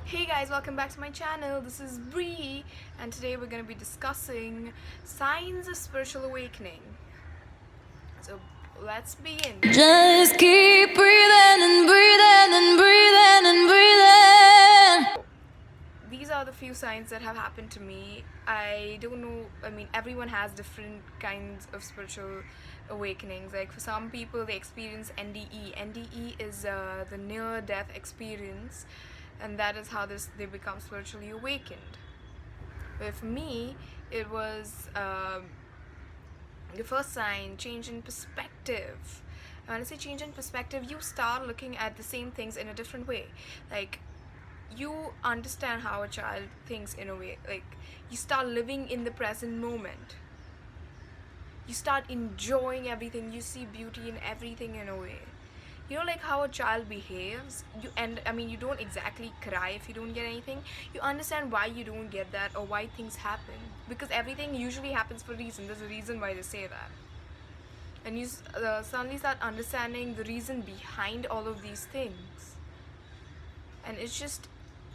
Hey guys, welcome back to my channel. This is Bree, and today we're going to be discussing signs of spiritual awakening. So let's begin. Just keep breathing and breathing and breathing and breathing. These are the few signs that have happened to me. I don't know, everyone has different kinds of spiritual awakenings. Like for some people, they experience NDE. NDE is the near death experience, and that is how they become spiritually awakened. But for me, it was the first sign, change in perspective. And when I say change in perspective, you start looking at the same things in a different way. Like, you understand how a child thinks in a way. Like, you start living in the present moment. You start enjoying everything. You see beauty in everything in a way. You know, like how a child behaves. You don't exactly cry if you don't get anything. You understand why you don't get that or why things happen, because everything usually happens for a reason. There's a reason why they say that, and you suddenly start understanding the reason behind all of these things, and it's just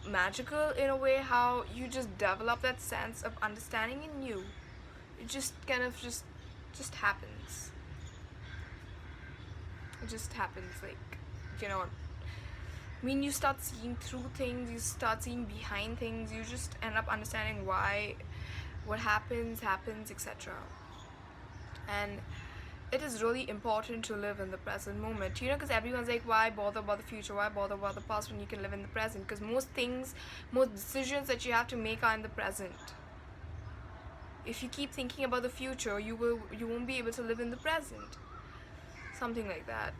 magical in a way how you just develop that sense of understanding in you. It just kind of just happens. It just happens, like, you know. You start seeing through things, you start seeing behind things, you just end up understanding why what happens, etc. And it is really important to live in the present moment, because everyone's like, why bother about the future, why bother about the past when you can live in the present? Because most decisions that you have to make are in the present. If you keep thinking about the future, you won't be able to live in the present. Something like that.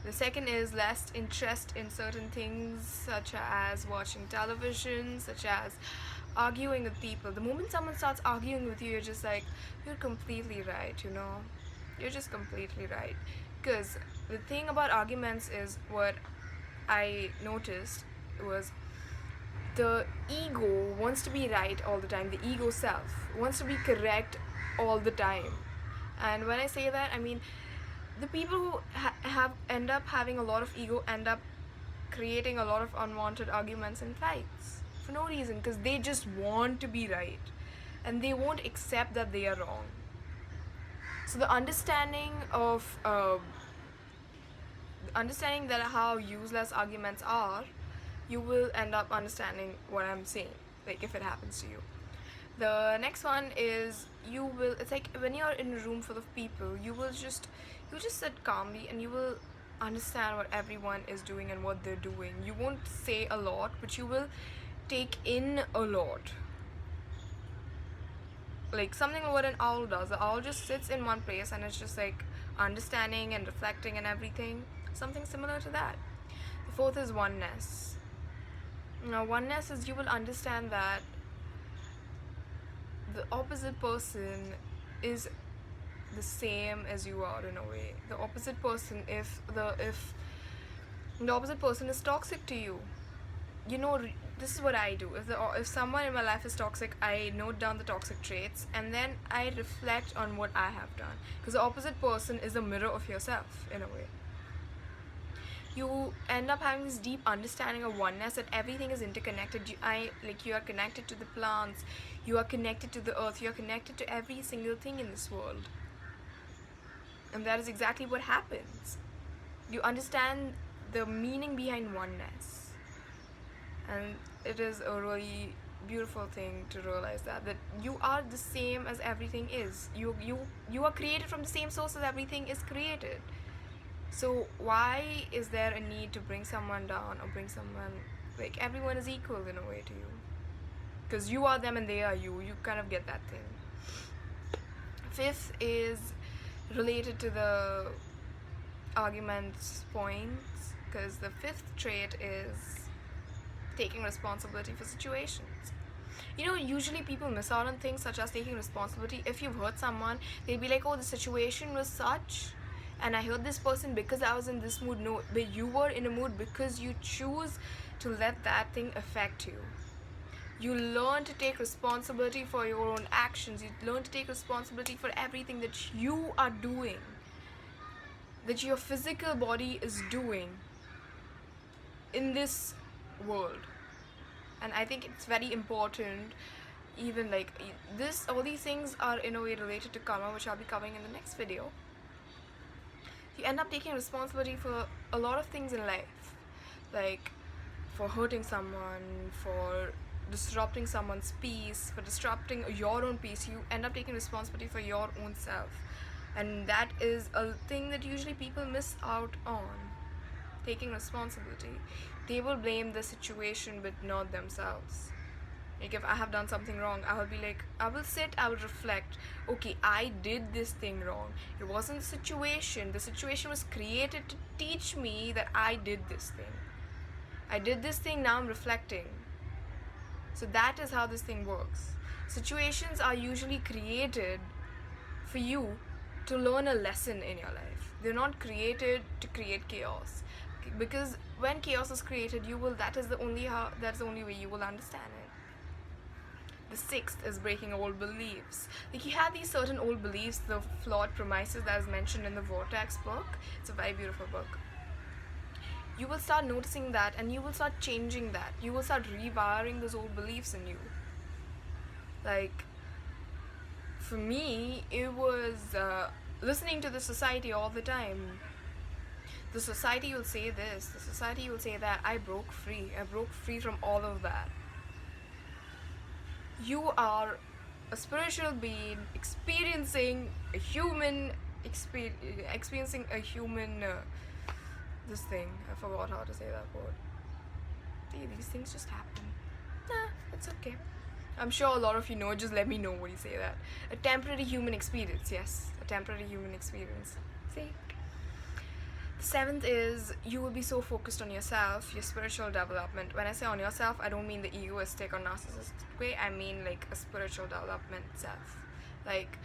The second is less interest in certain things, such as watching television, such as arguing with people. The moment someone starts arguing with you, you're just like, you're completely right, You're just completely right. Because the thing about arguments is, what I noticed was, the ego wants to be right all the time. The ego self wants to be correct all the time. And when I say that, I mean, the people who have end up having a lot of ego end up creating a lot of unwanted arguments and fights for no reason, because they just want to be right and they won't accept that they are wrong. So the understanding that how useless arguments are, you will end up understanding what I'm saying, like if it happens to you. The next one is, it's like when you're in a room full of people, you just sit calmly and you will understand what everyone is doing and what they're doing. You won't say a lot, but you will take in a lot. Like something what an owl does. The owl just sits in one place and it's just like understanding and reflecting and everything. Something similar to that. The fourth is oneness. Now, oneness is, you will understand that the opposite person is the same as you are in a way. The opposite person, if the opposite person is toxic to you, this is what I do. If someone in my life is toxic, I note down the toxic traits and then I reflect on what I have done, because the opposite person is a mirror of yourself in a way. You end up having this deep understanding of oneness, that everything is interconnected. You are connected to the plants, you are connected to the earth, you are connected to every single thing in this world. And that is exactly what happens. You understand the meaning behind oneness. And it is a really beautiful thing to realize that you are the same as everything is. You are created from the same source as everything is created. So why is there a need to bring someone down or bring someone, like, everyone is equal in a way to you, because you are them and they are you. You kind of get that thing. Fifth is related to the arguments points, because the fifth trait is taking responsibility for situations. Usually people miss out on things such as taking responsibility. If you've hurt someone, they'll be like, oh, the situation was such and I hurt this person because I was in this mood. No, but you were in a mood because you choose to let that thing affect you. You learn to take responsibility for your own actions. You learn to take responsibility for everything that you are doing, that your physical body is doing in this world. And I think it's very important, even like this, all these things are in a way related to karma, which I'll be covering in the next video. You end up taking responsibility for a lot of things in life, like for hurting someone, for disrupting someone's peace, for disrupting your own peace. You end up taking responsibility for your own self, and that is a thing that usually people miss out on. Taking responsibility, they will blame the situation but not themselves. Like if I have done something wrong, I will be like, I will sit, I will reflect, okay, I did this thing wrong. It wasn't the situation was created to teach me that I did this thing. I did this thing, now I'm reflecting. So that is how this thing works. Situations are usually created for you to learn a lesson in your life. They're not created to create chaos, because when chaos is created, that's the only way you will understand it. The sixth is breaking old beliefs. Like you have these certain old beliefs, the flawed premises that is mentioned in the Vortex book. It's a very beautiful book. You will start noticing that, and you will start changing that. You will start rewiring those old beliefs in you. Like for me, it was listening to the society all the time. The society will say this, the society will say that. I broke free from all of that. You are a spiritual being experiencing a human this thing. I forgot how to say that word. See, these things just happen. Nah, it's okay. I'm sure a lot of you know, just let me know when you say that. A temporary human experience, yes. A temporary human experience. See? The seventh is you will be so focused on yourself, your spiritual development. When I say on yourself, I don't mean the egoistic or narcissistic way. I mean like a spiritual development self. Like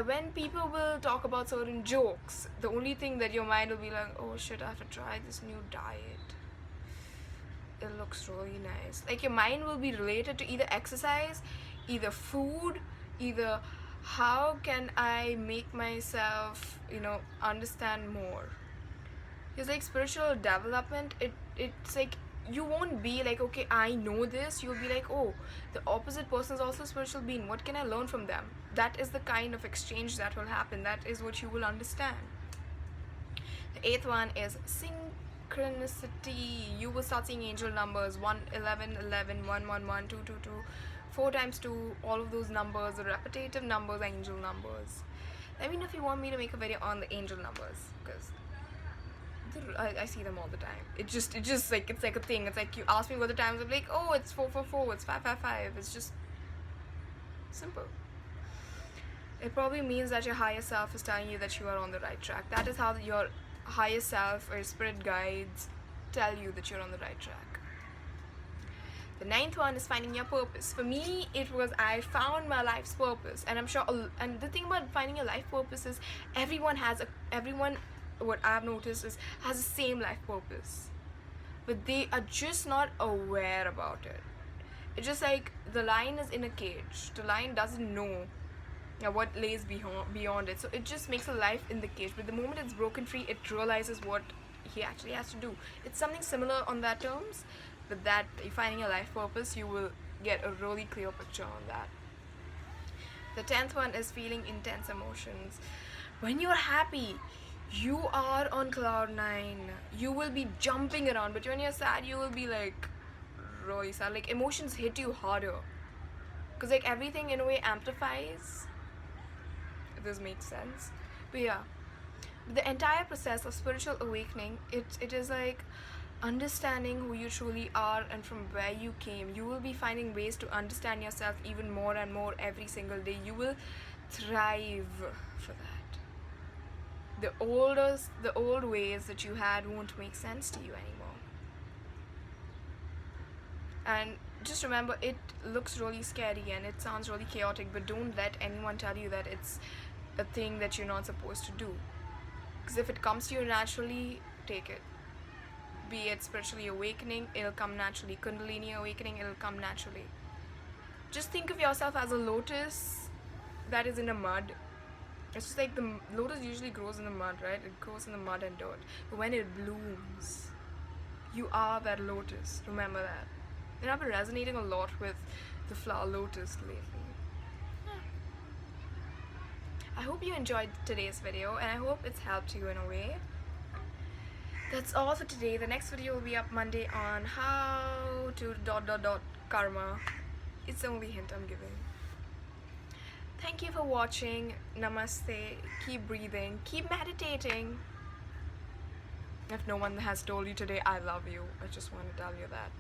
when people will talk about certain jokes, the only thing that your mind will be like, oh shit, I have to try this new diet. It looks really nice. Like your mind will be related to either exercise, either food, either how can I make myself, understand more. It's like spiritual development, it's like you won't be like, okay, I know this. You'll be like, oh, the opposite person is also a spiritual being. What can I learn from them? That is the kind of exchange that will happen. That is what you will understand. The eighth one is synchronicity. You will start seeing angel numbers 1, 11, 11, 1, 1, 1, 2, 2, 2, 4 times 2. All of those numbers, the repetitive numbers, are angel numbers. Let me know if you want me to make a video on the angel numbers, because I see them all the time. It's just like, it's like a thing. It's like you ask me what the times, I'm like, oh, it's 444, it's 555. It's just simple. It probably means that your higher self is telling you that you are on the right track. That is how your higher self or spirit guides tell you that you're on the right track. The ninth one is finding your purpose. For me, it was I found my life's purpose, and I'm sure. And the thing about finding your life purpose is everyone, what I've noticed is, has the same life purpose, but they are just not aware about it. It's just like the lion is in a cage. The lion doesn't know what lays beyond it, so it just makes a life in the cage. But the moment it's broken free, it realizes what he actually has to do. It's something similar on that terms, but that finding a life purpose, you will get a really clear picture on that. The 10th one is feeling intense emotions. When you're happy, you are on cloud 9. You will be jumping around, but when you're sad, you will be like really sad. Like emotions hit you harder, because like everything in a way amplifies, if this makes sense. But yeah, the entire process of spiritual awakening, it is like understanding who you truly are and from where you came. You will be finding ways to understand yourself even more and more every single day. You will thrive for that. The old ways that you had won't make sense to you anymore. And just remember, it looks really scary and it sounds really chaotic, but don't let anyone tell you that it's a thing that you're not supposed to do. Because if it comes to you naturally, take it. Be it spiritually awakening, it'll come naturally. Kundalini awakening, it'll come naturally. Just think of yourself as a lotus that is in the mud. It's just like the lotus usually grows in the mud, right? It grows in the mud and dirt. But when it blooms, you are that lotus. Remember that. And I've been resonating a lot with the flower lotus lately. I hope you enjoyed today's video and I hope it's helped you in a way. That's all for today. The next video will be up Monday on how to ... karma. It's the only hint I'm giving. Thank you for watching. Namaste. Keep breathing. Keep meditating. If no one has told you today, I love you. I just want to tell you that.